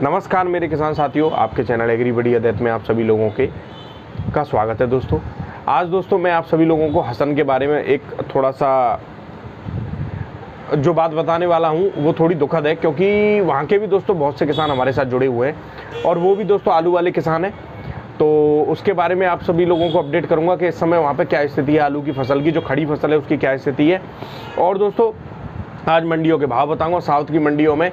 नमस्कार मेरे किसान साथियों, आपके चैनल एग्री बढ़िया देत में आप सभी लोगों का स्वागत है। दोस्तों आज मैं आप सभी लोगों को हसन के बारे में एक थोड़ा सा जो बात बताने वाला हूं वो थोड़ी दुखद है, क्योंकि वहां के भी दोस्तों बहुत से किसान हमारे साथ जुड़े हुए हैं और वो भी दोस्तों आलू वाले किसान हैं। तो उसके बारे में आप सभी लोगों को अपडेट करूंगा कि इस समय वहाँ पे क्या स्थिति है, आलू की फसल की, जो खड़ी फसल है उसकी क्या स्थिति है। और दोस्तों आज मंडियों के भाव बताऊंगा, साउथ की मंडियों में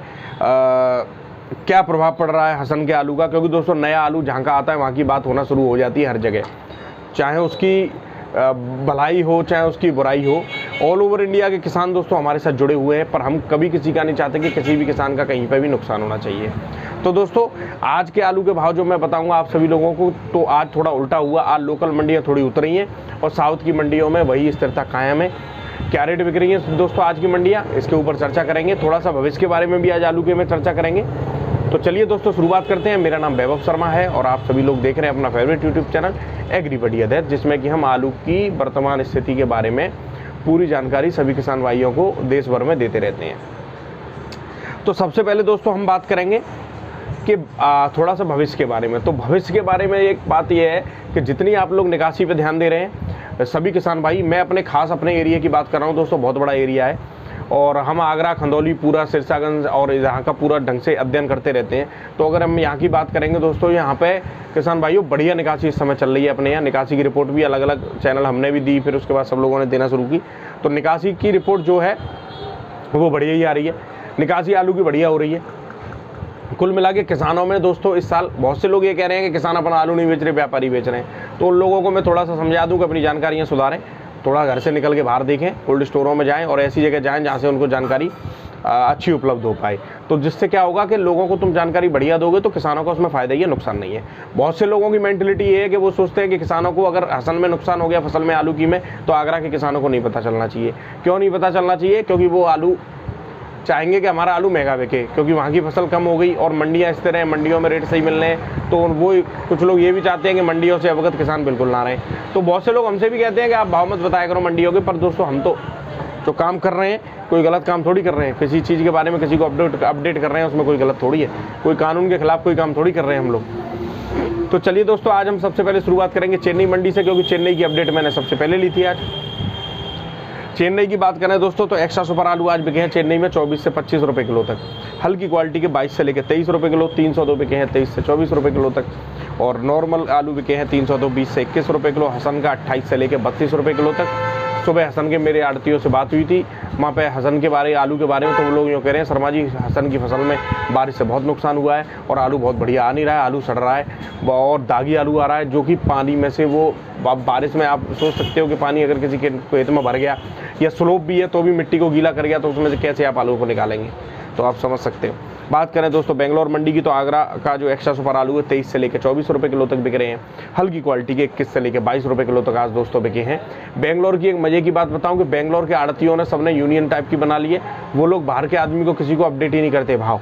क्या प्रभाव पड़ रहा है हसन के आलू का, क्योंकि दोस्तों नया आलू जहाँ का आता है वहाँ की बात होना शुरू हो जाती है हर जगह, चाहे उसकी भलाई हो चाहे उसकी बुराई हो। ऑल ओवर इंडिया के किसान दोस्तों हमारे साथ जुड़े हुए हैं, पर हम कभी किसी का नहीं चाहते कि किसी भी किसान का कहीं पर भी नुकसान होना चाहिए। तो दोस्तों आज के आलू के भाव जो मैं बताऊंगा आप सभी लोगों को, तो आज थोड़ा उल्टा हुआ। आज लोकल मंडियाँ थोड़ी उतरी हैं और साउथ की मंडियों में वही स्थिरता कायम है। क्या रेट बिक रही है दोस्तों आज की मंडियाँ, इसके ऊपर चर्चा करेंगे। थोड़ा सा भविष्य के बारे में भी आज आलू के में चर्चा करेंगे। तो चलिए दोस्तों शुरुआत करते हैं। मेरा नाम वैभव शर्मा है और आप सभी लोग देख रहे हैं अपना फेवरेट यूट्यूब चैनल एग्री बढ़िया देत, जिसमें कि हम आलू की वर्तमान स्थिति के बारे में पूरी जानकारी सभी किसान भाइयों को देश भर में देते रहते हैं। तो सबसे पहले दोस्तों हम बात करेंगे कि थोड़ा सा भविष्य के बारे में। तो भविष्य के बारे में एक बात यह है कि जितनी आप लोग निकासी पे ध्यान दे रहे हैं सभी किसान भाई, मैं अपने एरिया की बात कर रहा हूँ दोस्तों। बहुत बड़ा एरिया है और हम आगरा, खंदौली, पूरा सिरसागंज और यहाँ का पूरा ढंग से अध्ययन करते रहते हैं। तो अगर हम यहाँ की बात करेंगे दोस्तों, यहाँ पे किसान भाइयों बढ़िया निकासी इस समय चल रही है अपने यहाँ। निकासी की रिपोर्ट भी अलग अलग चैनल हमने भी दी, फिर उसके बाद सब लोगों ने देना शुरू की। तो निकासी की रिपोर्ट जो है वो बढ़िया ही आ रही है, निकासी आलू की बढ़िया हो रही है। कुल मिला के किसानों में दोस्तों इस साल बहुत से लोग ये कह रहे हैं कि किसान अपना आलू नहीं बेच रहे, व्यापारी बेच रहे हैं। तो उन लोगों को मैं थोड़ा सा समझा दूं कि अपनी जानकारियाँ सुधारें, थोड़ा घर से निकल के बाहर देखें, कोल्ड स्टोरों में जाएं और ऐसी जगह जाएं जहाँ से उनको जानकारी अच्छी उपलब्ध हो पाए। तो जिससे क्या होगा कि लोगों को तुम जानकारी बढ़िया दोगे तो किसानों का उसमें फ़ायदा ही है, नुकसान नहीं है। बहुत से लोगों की मेंटलिटी ये है कि वो सोचते हैं कि किसानों को अगर हसन में नुकसान हो गया फसल में, आलू की में, तो आगरा के किसानों को नहीं पता चलना चाहिए। क्यों नहीं पता चलना चाहिए? क्योंकि वो आलू चाहेंगे कि हमारा आलू महंगा बिके, क्योंकि वहाँ की फसल कम हो गई और मंडियाँ स्थिर हैं, मंडियों में रेट सही मिल रहे हैं। तो वो कुछ लोग ये भी चाहते हैं कि मंडियों से अवगत किसान बिल्कुल ना रहें। तो बहुत से लोग हमसे भी कहते हैं कि आप भाव मत बताया करो मंडियों के। पर दोस्तों हम तो जो काम कर रहे हैं कोई गलत काम थोड़ी कर रहे हैं, किसी चीज़ के बारे में किसी को अपडेट कर रहे हैं, उसमें कोई गलत थोड़ी है, कोई कानून के खिलाफ कोई काम थोड़ी कर रहे हैं हम लोग। तो चलिए दोस्तों आज हम सबसे पहले शुरुआत करेंगे चेन्नई मंडी से, क्योंकि चेन्नई की अपडेट मैंने सबसे पहले ली थी। आज चेन्नई की बात करें दोस्तों तो एक्स्ट्रा सुपर आलू आज बिके हैं चेन्नई में 24 से 25 रुपये किलो तक। हल्की क्वालिटी के 22 से लेकर 23 रुपये किलो, 302 बिके हैं 23 से 24 रुपये किलो तक। और नॉर्मल आलू बिके हैं 302 20 से 21 रुपये किलो। हसन का 28 से लेकर 32 रुपये किलो तक। सुबह हसन के मेरे आड़तियों से बात हुई थी, वहाँ पे हसन के बारे आलू के बारे में, तो वो लोग यूँ कह रहे हैं शर्मा जी हसन की फसल में बारिश से बहुत नुकसान हुआ है और आलू बहुत बढ़िया आ नहीं रहा है, आलू सड़ रहा है और दागी आलू आ रहा है, जो कि पानी में से वो बारिश में आप सोच सकते हो कि पानी अगर किसी के खेत में भर गया या स्लोप भी है तो भी मिट्टी को गीला कर गया, तो उसमें से कैसे आप आलू को निकालेंगे, तो आप समझ सकते हो। बात करें दोस्तों बेंगलोर मंडी की, तो आगरा का जो एक्स्ट्रा सुपर आलू है 23 से लेकर 24 रुपये किलो तक बिक रहे हैं। हल्की क्वालिटी के 21 से लेकर 22 रुपये किलो तक आज दोस्तों बिके हैं। बेंगलोर की एक मजे की बात बताऊं कि बेंगलोर के आड़तियों ने सबने यूनियन टाइप की बना ली है। वो लोग बाहर के आदमी को किसी को अपडेट ही नहीं करते भाव,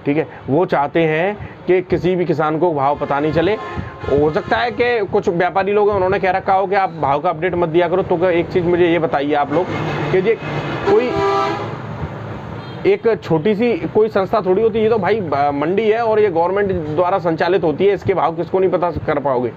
ठीक है। वो चाहते हैं कि किसी भी किसान को भाव पता नहीं चले। हो सकता है कि कुछ व्यापारी लोग हैं उन्होंने कह रखा हो कि आप भाव का अपडेट मत दिया करो। तो एक चीज़ मुझे ये बताइए आप लोग कि ये कोई एक छोटी सी कोई संस्था थोड़ी होती है, ये तो भाई मंडी है और ये गवर्नमेंट द्वारा संचालित होती है, इसके भाव किसको नहीं पता कर पाओगे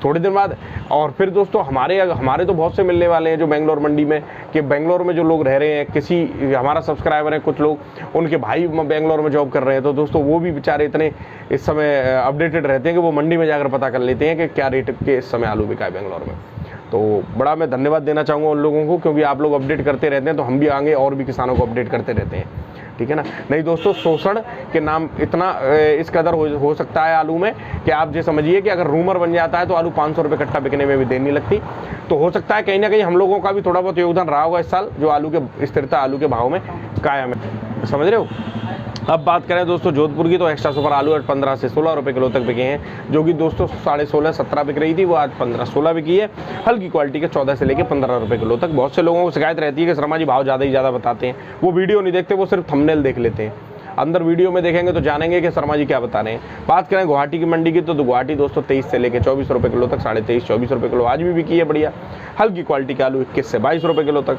थोड़ी देर बाद। और फिर दोस्तों हमारे तो बहुत से मिलने वाले हैं जो बेंगलोर मंडी में, कि बेंगलोर में जो लोग रह रहे हैं, किसी हमारा सब्सक्राइबर है कुछ लोग, उनके भाई बेंगलोर में जॉब कर रहे हैं, तो दोस्तों वो भी बेचारे इतने इस समय अपडेटेड रहते हैं कि वो मंडी में जाकर पता कर लेते हैं कि क्या रेट के इस समय आलू बिका है बेंगलोर में। तो बड़ा मैं धन्यवाद देना चाहूँगा उन लोगों को, क्योंकि आप लोग अपडेट करते रहते हैं तो हम भी आगे और भी किसानों को अपडेट करते रहते हैं, ठीक है ना। नहीं दोस्तों शोषण के नाम इतना इस कदर हो सकता है आलू में कि आप ये समझिए कि अगर रूमर बन जाता है तो आलू 500 रुपये कट्टा बिकने में भी देर नहीं लगती। तो हो सकता है कहीं ना कहीं हम लोगों का भी थोड़ा बहुत योगदान रहा होगा इस साल, जो आलू के स्थिरता आलू के भाव में कायम है, समझ रहे हो। अब बात करें दोस्तों जोधपुर की, तो एक्स्ट्रा सुपर आलू 15 से 16 रुपये किलो तक बिके हैं, जो कि दोस्तों 16.5-17 बिक रही थी, वो आज 15-16 बिकी है। हल्की क्वालिटी के 14 से लेकर 15 रुपये किलो तक। बहुत से लोगों को शिकायत रहती है कि शर्मा जी भाव ज़्यादा ही ज़्यादा बताते हैं, वो वीडियो नहीं देखते, वो सिर्फ थंबनेल देख लेते हैं। अंदर वीडियो में देखेंगे तो जानेंगे कि शर्मा जी क्या बता रहे हैं। बात करें गुवाहाटी की मंडी की, तो गुवाहाटी दोस्तों 23 से लेकर 24 रुपये किलो तक, 23.5-24 रुपये किलो आज भी बिकी है बढ़िया। हल्की क्वालिटी के आलू 21 से 22 रुपये किलो तक।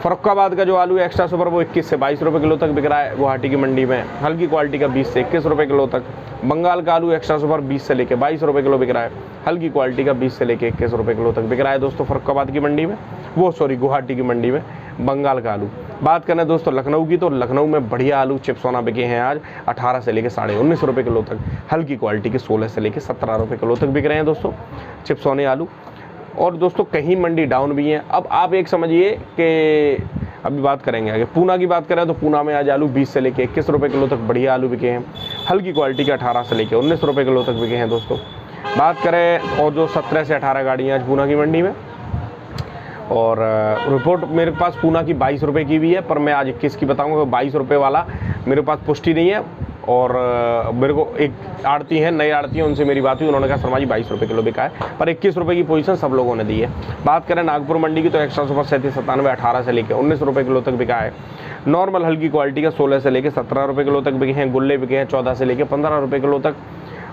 फर्रुखाबाद का जो आलू है एक्स्ट्रा सुपर वो 21 से 22 रुपये किलो तक बिक रहा है गुवाहाटी की मंडी में। हल्की क्वालिटी का 20 से 21 रुपये किलो तक। बंगाल का आलू एक्स्ट्रा सुपर 20 से लेके 22 रुपये किलो बिक रहा है। हल्की क्वालिटी का 20 से लेके 21 रुपये किलो तक बिक रहा है दोस्तों फर्रुखाबाद की मंडी में, गुवाहाटी की मंडी में बंगाल का आलू। बात करें दोस्तों लखनऊ की, तो लखनऊ में बढ़िया आलू चिप्सोना बिके हैं आज 18 से लेके 19.5 रुपये किलो तक। हल्की क्वालिटी के 16 से लेके 17 रुपये किलो तक बिक रहे हैं दोस्तों चिप्सोने आलू। और दोस्तों कहीं मंडी डाउन भी हैं। अब आप एक समझिए कि अभी बात करेंगे आगे पूना की बात करें तो पूना में आज आलू 20 से लेके 21 रुपये किलो तक बढ़िया आलू बिके हैं। हल्की क्वालिटी के 18 से लेके 19 रुपये किलो तक बिके हैं दोस्तों। बात करें और जो 17 से 18 गाड़ियाँ आज पूना की मंडी में, और रिपोर्ट मेरे पास पूना की 22 रुपये की भी है, पर मैं आज 21 की बताऊंगा। 22 रुपये वाला मेरे पास पुष्टि नहीं है। और मेरे को एक आड़ती है, नई आड़ती है, उनसे मेरी बात हुई, उन्होंने कहा शर्मा जी 22 रुपये किलो बिका है, पर 21 रुपये की पोजीशन सब लोगों ने दी है। बात करें नागपुर मंडी की तो एक्स्ट्रा सुपर 37, 97, 18 से लेकर 19 रुपये किलो तक बिका है। नॉर्मल हल्की क्वालिटी का 16 से लेकर 17 रुपये किलो तक बिके हैं। गुल्ले बिके हैं 14 से लेकर 15 रुपये किलो तक।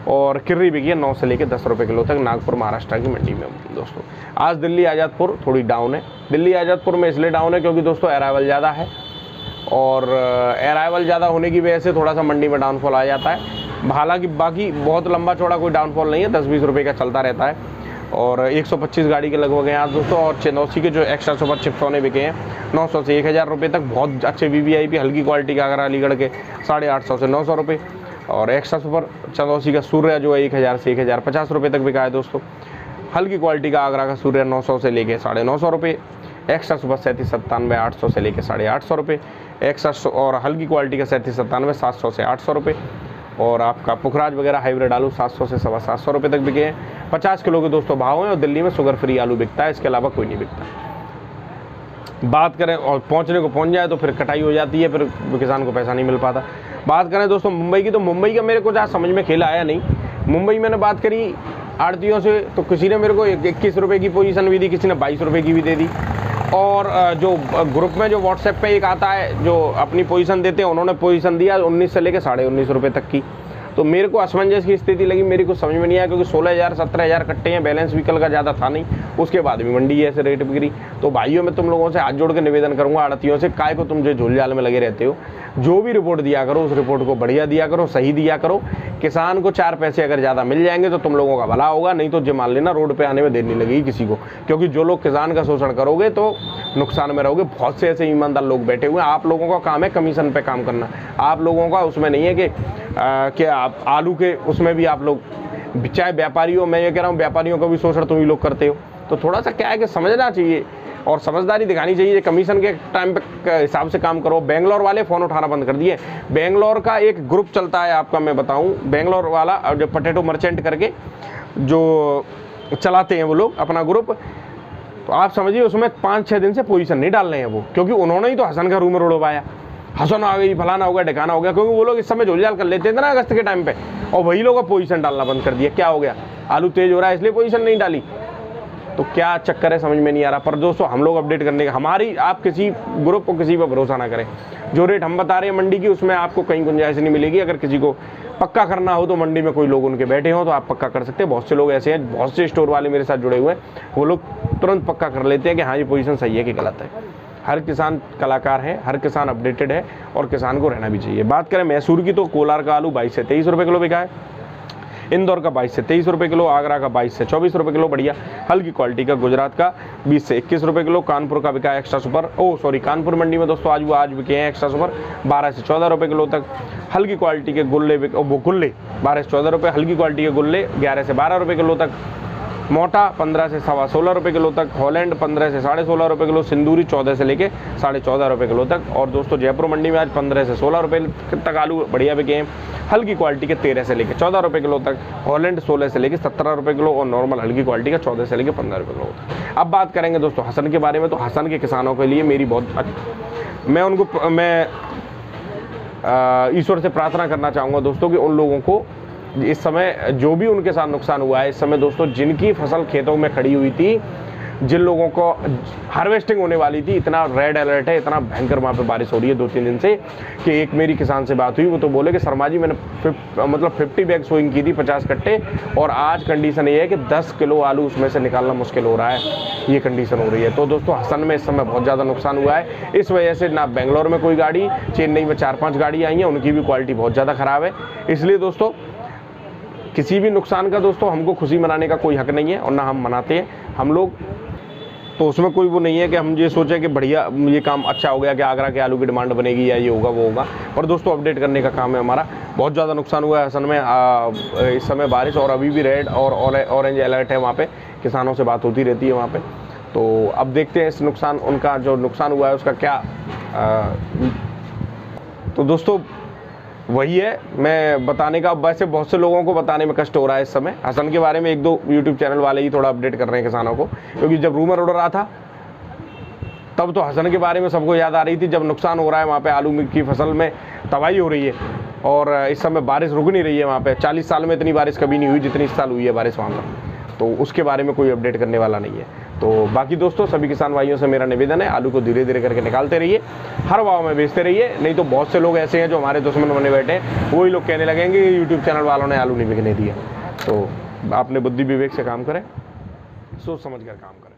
और किर्री बिकी है 9 से लेकर 10 रुपये किलो तक नागपुर महाराष्ट्र की मंडी में दोस्तों। आज दिल्ली आज़ादपुर थोड़ी डाउन है। दिल्ली आज़ादपुर में इसलिए डाउन है क्योंकि दोस्तों अराइवल ज़्यादा है, और अराइवल ज़्यादा होने की वजह से थोड़ा सा मंडी में डाउनफॉल आ जाता है। हालांकि बाकी बहुत लंबा चौड़ा कोई डाउनफॉल नहीं है, 10-20 रुपये का चलता रहता है। और 125 गाड़ी के लगभग हैं आज दोस्तों। और चंदौसी के जो एक्स्ट्रा सुपर चिप्सोने बिके हैं 900 से 1000 रुपये तक। बहुत अच्छे VVIP हल्की क्वालिटी का अगर अलीगढ़ के 850 से 900 रुपये। और एक्स्ट्रा सुपर चंदौसी का सूर्य जो है 1000 से 1050 रुपये तक बिका है दोस्तों। हल्की क्वालिटी का आगरा का सूर्य 900 से लेके 950 रुपये। एक्स्ट्रा सुपर 37, 97, 800 से लेके 850 रुपये। एक्स्ट्रा और हल्की क्वालिटी का 37, 97, 700 से 800 रुपये। और आपका पुखराज वगैरह हाइब्रिड आलू 700 से 725 रुपये तक बिके हैं। 50 किलो के दोस्तों भाव हैं। और दिल्ली में शुगर फ्री आलू बिकता है, इसके अलावा कोई नहीं बिकता। बात करें और पहुंचने को पहुंच जाए तो फिर कटाई हो जाती है, फिर किसान को पैसा नहीं मिल पाता। बात करें दोस्तों मुंबई की, तो मुंबई का मेरे को जहाँ समझ में खेला आया नहीं। मुंबई मैंने बात करी आड़तियों से, तो किसी ने मेरे को 21 रुपये की पोजीशन भी दी, किसी ने 22 रुपये की भी दे दी। और जो ग्रुप में जो व्हाट्सएप पे एक आता है जो अपनी पोजीशन देते हैं, उन्होंने पोजीशन दिया 19 से लेकर 19.5 रुपये तक की। तो मेरे को असमंजस की स्थिति लगी, मेरे को समझ में नहीं आया, क्योंकि 16,000 17,000 कट्टे हैं, बैलेंस व्हीकल का ज़्यादा था नहीं। उसके बाद भी मंडी ऐसे रेट बिगड़ी। तो भाइयों मैं तुम लोगों से हाथ जोड़ के निवेदन करूंगा, आड़तियों से, काय को तुम जो झोल-झाल में लगे रहते हो, जो भी रिपोर्ट दिया करो उस रिपोर्ट को बढ़िया दिया करो, सही दिया करो। किसान को 4 पैसे अगर ज़्यादा मिल जाएंगे तो तुम लोगों का भला होगा, नहीं तो जो मान लेना रोड पे आने में देर नहीं लगेगी किसी को। क्योंकि जो लोग किसान का शोषण करोगे तो नुकसान में रहोगे। बहुत से ऐसे ईमानदार लोग बैठे हुए हैं। आप लोगों का काम है कमीशन पे काम करना। आप लोगों का उसमें नहीं है कि आप आलू के उसमें भी आप लोग, चाहे व्यापारियों, मैं ये कह रहा हूँ व्यापारियों का भी शोषण तुम ही लोग करते हो। तो थोड़ा सा क्या है कि समझना चाहिए और समझदारी दिखानी चाहिए। कमीशन के टाइम पे हिसाब से काम करो। बेंगलोर वाले फ़ोन उठाना बंद कर दिए। बेंगलोर का एक ग्रुप चलता है आपका, मैं बताऊं, बेंगलोर वाला जो पोटैटो मर्चेंट करके जो चलाते हैं वो लोग अपना ग्रुप, तो आप समझिए उसमें 5-6 दिन से पोजीशन नहीं डाल रहे हैं वो, क्योंकि उन्होंने ही तो हसन का रूमर उड़वाया। हसन आ गई, फलाना हो गया, ढकाना हो गया, क्योंकि वो लोग इस समय झोल-झाल कर लेते थे ना अगस्त के टाइम पे, और वही लोग पोजीशन डालना बंद कर दिया। क्या हो गया? आलू तेज हो रहा है इसलिए पोजीशन नहीं डाली। तो क्या चक्कर है समझ में नहीं आ रहा। पर दोस्तों हम लोग अपडेट करने का, हमारी, आप किसी ग्रुप को किसी पर भरोसा ना करें। जो रेट हम बता रहे हैं मंडी की, उसमें आपको कहीं गुंजाइश नहीं मिलेगी। अगर किसी को पक्का करना हो तो मंडी में कोई लोग उनके बैठे हों तो आप पक्का कर सकते हैं। बहुत से लोग ऐसे हैं, बहुत से स्टोर वाले मेरे साथ जुड़े हुए हैं, वो लोग तुरंत पक्का कर लेते हैं कि हाँ ये पोजीशन सही है कि गलत है। हर किसान कलाकार है, हर किसान अपडेटेड है, और किसान को रहना भी चाहिए। बात करें मैसूर की, तो कोलार का आलू 22 से 23 रुपये किलो बिका है। इंदौर का 22 से 23 रुपये किलो। आगरा का 22 से 24 रुपये किलो बढ़िया हल्की क्वालिटी का। गुजरात का 20 से 21 रुपये किलो। कानपुर का बिका है एक्स्ट्रा सुपर, कानपुर मंडी में दोस्तों आज बिके हैं एक्स्ट्रा सुपर 12 से 14 रुपये किलो तक। हल्की क्वालिटी के गुल्ले 12 से 14 रुपये, हल्की क्वालिटी के गुल्ले 11 से 12 रुपये किलो तक। मोटा 15 से 16.25 रुपये किलो तक। हॉलैंड 15 से 16.5 रुपये किलो। सिंदूरी 14 से लेके 14.5 रुपये किलो तक। और दोस्तों जयपुर मंडी में आज 15 से 16 रुपये तक आलू बढ़िया बिके हैं। हल्की क्वालिटी के 13 से लेके 14 रुपये किलो तक। हॉलैंड 16 से लेके 17 रुपये किलो, और नॉर्मल हल्की क्वालिटी का 14 से लेके 15 रुपये किलो तक। अब बात करेंगे दोस्तों हसन के बारे में, तो हसन के किसानों के लिए मेरी मैं ईश्वर से प्रार्थना करना चाहूँगा दोस्तों कि उन लोगों को इस समय जो भी उनके साथ नुकसान हुआ है, इस समय दोस्तों जिनकी फसल खेतों में खड़ी हुई थी जिन लोगों को हार्वेस्टिंग होने वाली थी, इतना रेड अलर्ट है, इतना भयंकर वहाँ पे बारिश हो रही है 2-3 दिन से कि एक मेरी किसान से बात हुई, वो तो बोले कि शर्मा जी मैंने 50 बैग सोइंग की थी, 50 कट्टे, और आज कंडीशन ये है कि 10 किलो आलू उसमें से निकालना मुश्किल हो रहा है, ये कंडीशन हो रही है। तो दोस्तों हसन में इस समय बहुत ज़्यादा नुकसान हुआ है। इस वजह से ना बेंगलोर में कोई गाड़ी, चेन्नई में 4-5 गाड़ी आई हैं, उनकी भी क्वालिटी बहुत ज़्यादा ख़राब है। इसलिए दोस्तों किसी भी नुकसान का दोस्तों हमको खुशी मनाने का कोई हक नहीं है, और ना हम मनाते हैं हम लोग। तो उसमें कोई वो नहीं है कि हम ये सोचें कि बढ़िया ये काम अच्छा हो गया कि आगरा के आलू की डिमांड बनेगी या ये होगा वो होगा, पर दोस्तों अपडेट करने का काम है हमारा। बहुत ज़्यादा नुकसान हुआ है हसन में इस समय बारिश, और अभी भी रेड और ऑरेंज अलर्ट है वहाँ पे, किसानों से बात होती रहती है वहाँ पे। तो अब देखते हैं इस नुकसान, उनका जो नुकसान हुआ है उसका क्या तो दोस्तों वही है मैं बताने का। वैसे बहुत से लोगों को बताने में कष्ट हो रहा है इस समय। हसन के बारे में 1-2 यूट्यूब चैनल वाले ही थोड़ा अपडेट कर रहे हैं किसानों को, क्योंकि जब रूमर उड़ रहा था तब तो हसन के बारे में सबको याद आ रही थी। जब नुकसान हो रहा है वहाँ पे, आलू की फसल में तबाही हो रही है, और इस समय बारिश रुक नहीं रही है वहाँ पे। 40 साल में इतनी बारिश कभी नहीं हुई जितनी इस साल हुई है बारिश वहाँ पर, तो उसके बारे में कोई अपडेट करने वाला नहीं है। तो बाकी दोस्तों सभी किसान भाइयों से मेरा निवेदन है, आलू को धीरे धीरे करके निकालते रहिए, हर भाव में बेचते रहिए, नहीं तो बहुत से लोग ऐसे हैं जो हमारे दुश्मन बने बैठे हैं, वही लोग कहने लगेंगे कि यूट्यूब चैनल वालों ने आलू नहीं बिकने दिया। तो आपने बुद्धि विवेक से काम करें, सोच समझ कर काम करें।